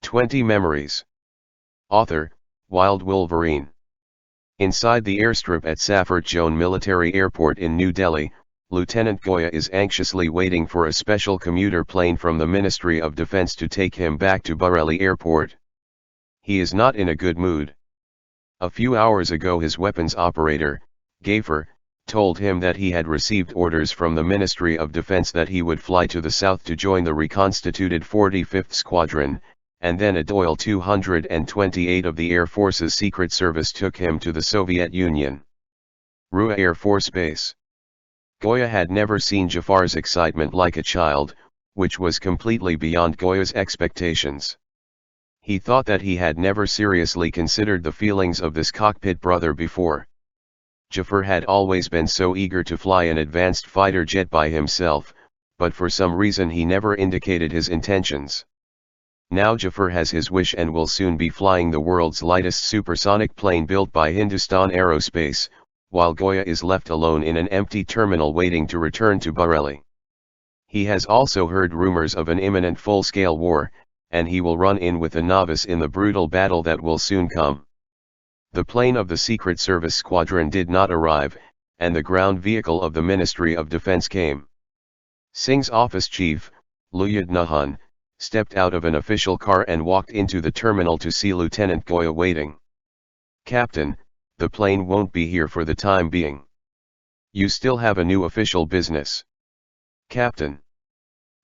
20 Memories. Author, Wild Wolverine. Inside the airstrip at Safar Jone Military Airport in New Delhi, Lieutenant Goya is anxiously waiting for a special commuter plane from the Ministry of Defense to take him back to Bareilly Airport. He is not in a good mood. A few hours ago his weapons operator, Gaffer, told him that he had received orders from the Ministry of Defense that he would fly to the south to join the reconstituted 45th Squadron, and then a Doyle 228 of the Air Force's Secret Service took him to the Soviet Union. Rua Air Force Base. Goya had never seen Jafar's excitement like a child, which was completely beyond Goya's expectations. He thought that he had never seriously considered the feelings of this cockpit brother before. Jafar had always been so eager to fly an advanced fighter jet by himself, but for some reason he never indicated his intentions. Now Jafar has his wish and will soon be flying the world's lightest supersonic plane built by Hindustan Aerospace, while Goya is left alone in an empty terminal waiting to return to Bareilly. He has also heard rumors of an imminent full-scale war, and he will run in with a novice in the brutal battle that will soon come. The plane of the Secret Service Squadron did not arrive, and the ground vehicle of the Ministry of Defense came. Singh's office chief, Luyud Nahan, stepped out of an official car and walked into the terminal to see Lieutenant Goya waiting. "Captain, the plane won't be here for the time being. You still have a new official business." "Captain."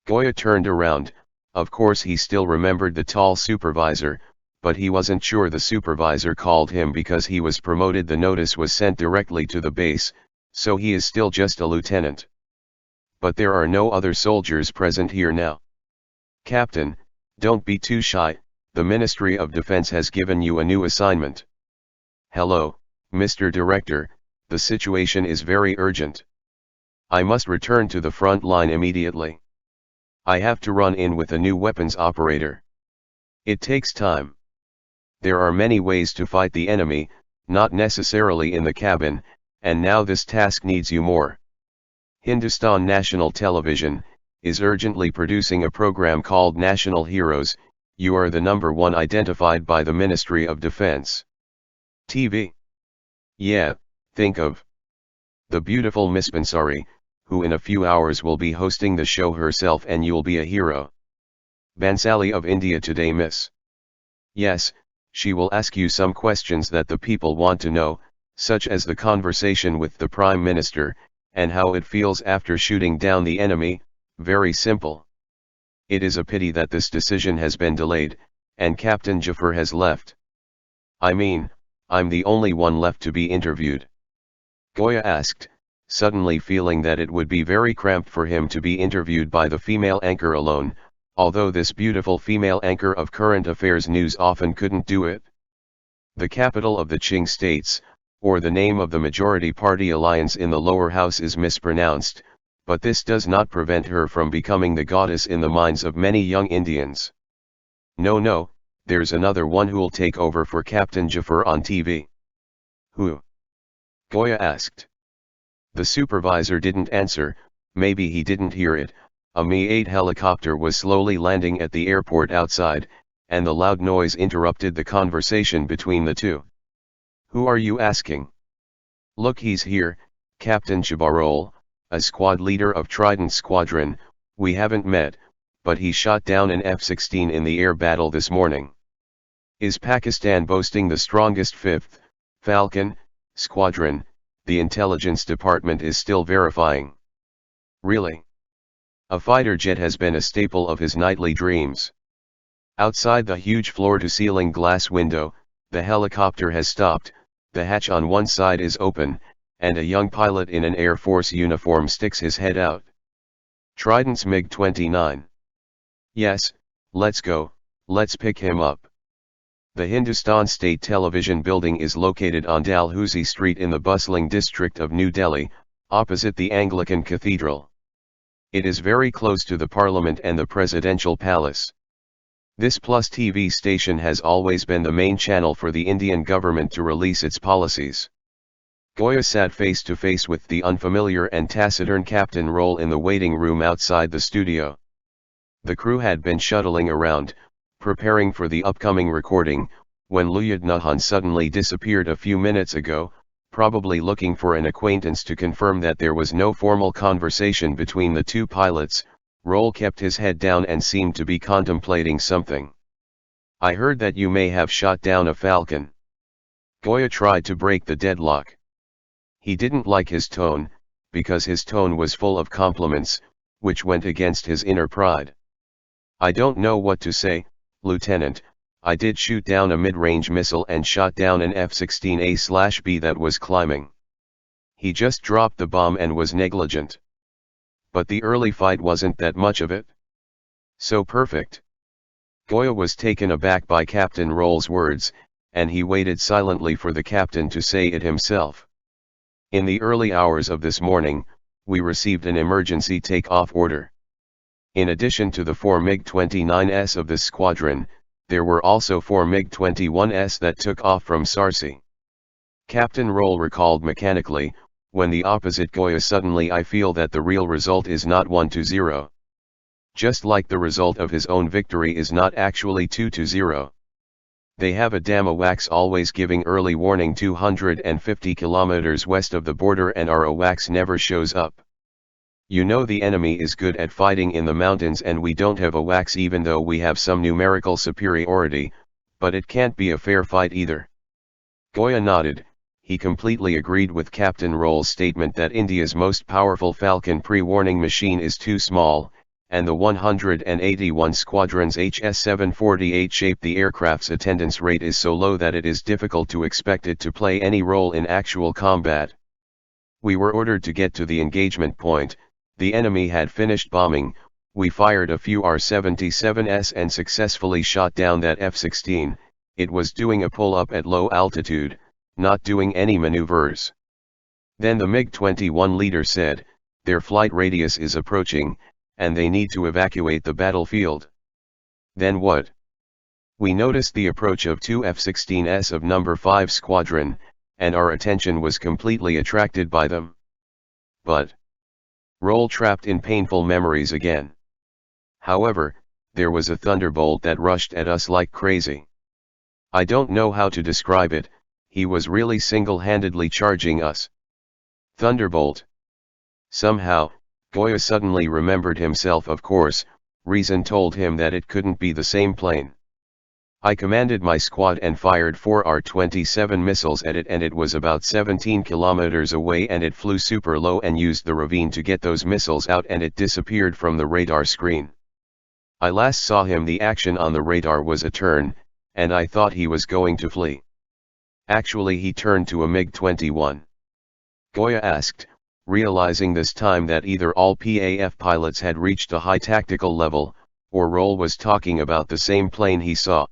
Goya turned around. Of course he still remembered the tall supervisor, but he wasn't sure the supervisor called him because he was promoted. The notice was sent directly to the base, so he is still just a lieutenant. But there are no other soldiers present here now. "Captain, don't be too shy, the Ministry of Defense has given you a new assignment." "Hello, Mr. Director, the situation is very urgent. I must return to the front line immediately. I have to run in with a new weapons operator. It takes time. There are many ways to fight the enemy, not necessarily in the cabin, and now this task needs you more. Hindustan National Television is urgently producing a program called National Heroes. You are the number one identified by the Ministry of Defense. TV. Yeah, think of the beautiful Miss Bansari, who in a few hours will be hosting the show herself, and you'll be a hero. Bansali of India Today, Miss. Yes, she will ask you some questions that the people want to know, such as the conversation with the Prime Minister, and how it feels after shooting down the enemy. Very simple. It is a pity that this decision has been delayed, and Captain Jafar has left. I mean, I'm the only one left to be interviewed." Goya asked, suddenly feeling that it would be very cramped for him to be interviewed by the female anchor alone, although this beautiful female anchor of current affairs news often couldn't do it. The capital of the Qing states, or the name of the majority party alliance in the lower house, is mispronounced, but this does not prevent her from becoming the goddess in the minds of many young Indians. No, there's another one who'll take over for Captain Jafar on TV. "Who?" Goya asked. The supervisor didn't answer. Maybe he didn't hear it. A Mi-8 helicopter was slowly landing at the airport outside, and the loud noise interrupted the conversation between the two. "Who are you asking?" "Look, he's here, Captain Chabarol, a squad leader of Trident Squadron. We haven't met, but he shot down an F-16 in the air battle this morning." "Is Pakistan boasting the strongest 5th Falcon Squadron?" The intelligence department is still verifying. "Really?" A fighter jet has been a staple of his nightly dreams. Outside the huge floor-to-ceiling glass window, the helicopter has stopped, the hatch on one side is open, and a young pilot in an Air Force uniform sticks his head out. "Trident's MiG-29. Yes, let's go, let's pick him up." The Hindustan State Television building is located on Dalhousie Street in the bustling district of New Delhi, opposite the Anglican Cathedral. It is very close to the Parliament and the Presidential Palace. This Plus TV station has always been the main channel for the Indian government to release its policies. Goya sat face to face with the unfamiliar and taciturn Captain Roll in the waiting room outside the studio. The crew had been shuttling around, preparing for the upcoming recording, when Lieutenant suddenly disappeared a few minutes ago, probably looking for an acquaintance to confirm that there was no formal conversation between the two pilots. Roll kept his head down and seemed to be contemplating something. "I heard that you may have shot down a Falcon." Goya tried to break the deadlock. He didn't like his tone, because his tone was full of compliments, which went against his inner pride. "I don't know what to say, Lieutenant. I did shoot down a mid-range missile and shot down an F-16A/B that was climbing. He just dropped the bomb and was negligent. But the early fight wasn't that much of it. So perfect." Goya was taken aback by Captain Roll's words, and he waited silently for the captain to say it himself. "In the early hours of this morning, we received an emergency take-off order. In addition to the 4 MiG-29s of this squadron, there were also 4 MiG-21s that took off from Sarcy." Captain Roll recalled mechanically, when the opposite Goya suddenly "I feel that the real result is not 1-0. Just like the result of his own victory is not actually 2-0. They have a damn AWACS always giving early warning 250 kilometers west of the border and our AWACS never shows up. You know the enemy is good at fighting in the mountains and we don't have AWACS even though we have some numerical superiority, but it can't be a fair fight either." Goya nodded. He completely agreed with Captain Roll's statement that India's most powerful Falcon pre-warning machine is too small, and the 181 Squadron's HS-748 shape the aircraft's attendance rate is so low that it is difficult to expect it to play any role in actual combat. "We were ordered to get to the engagement point. The enemy had finished bombing. We fired a few R-77s and successfully shot down that F-16. It was doing a pull-up at low altitude, not doing any maneuvers. Then the MiG-21 leader said, their flight radius is approaching, and they need to evacuate the battlefield. Then what? We noticed the approach of 2 F-16s of No. 5 Squadron, and our attention was completely attracted by them. But Roll trapped in painful memories again. However, there was a thunderbolt that rushed at us like crazy. I don't know how to describe it, he was really single-handedly charging us. Thunderbolt. Somehow, Goya suddenly remembered himself. Of course, reason told him that it couldn't be the same plane. I commanded my squad and fired 4 R-27 missiles at it and it was about 17 kilometers away and it flew super low and used the ravine to get those missiles out and it disappeared from the radar screen. I last saw him the action on the radar was a turn, and I thought he was going to flee. Actually he turned to a MiG-21. Goya asked, realizing this time that either all PAF pilots had reached a high tactical level, or Roll was talking about the same plane he saw.